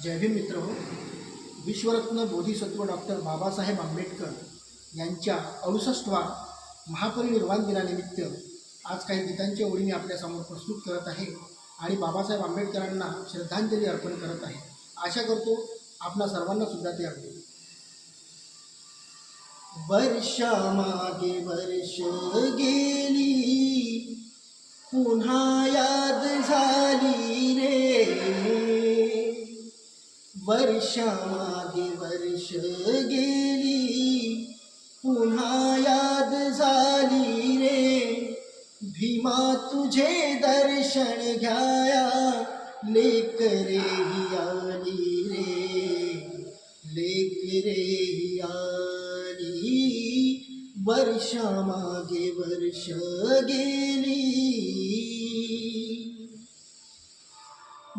जय भीम मित्र हो. विश्वरत्न बोधिसत्व डॉक्टर बाबासाहेब आंबेडकर यांच्या 68व्या महापरिनिर्वाण दिनानिमित्त आज काही गीतांच्या ओळी मी आपल्यासमोर प्रस्तुत करत आहे आणि बाबासाहेब आंबेडकरांना श्रद्धांजली अर्पण करत आहे. आशा करतो आपणा सर्वांना सुद्धा ते आवडेल. वर्षामागे वर्ष गेली, पुन्हा याद झाली रे. वर्षामागे वर्ष गेली, पुन्हा याद झाली रे. भीमा तुझे दर्शन घ्याया, लेकरे ही आली रे. लेकरे ही आली. वर्षामागे वर्ष गेली,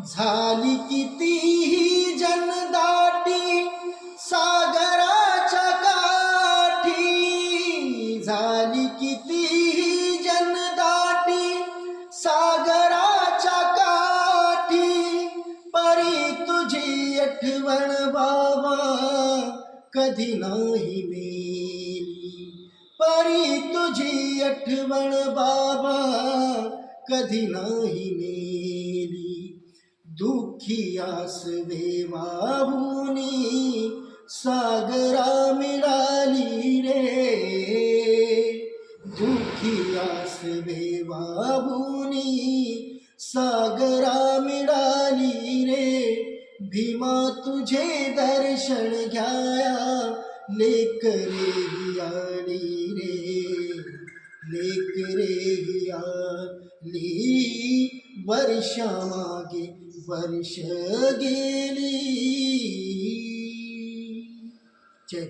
झाली कितीही जनदाटी सागराच्या काठी. झाली कितीही जनदाटी सागराच्या काठी. परी तुझी आठवण बाबा कधी नाही मेली. परी तुझी आठवण बाबा कधी नाही मेली. दुःखियास वेवाहुनी सागरा मिळाली रे. दुःखियास वेवाहुनी सागरा मिळाली रे. भीमा तुझे दर्शन घ्याया, लेकरे ही आली रे. लेकरे ही आली. वर्षामागे वर्ष गेली. जय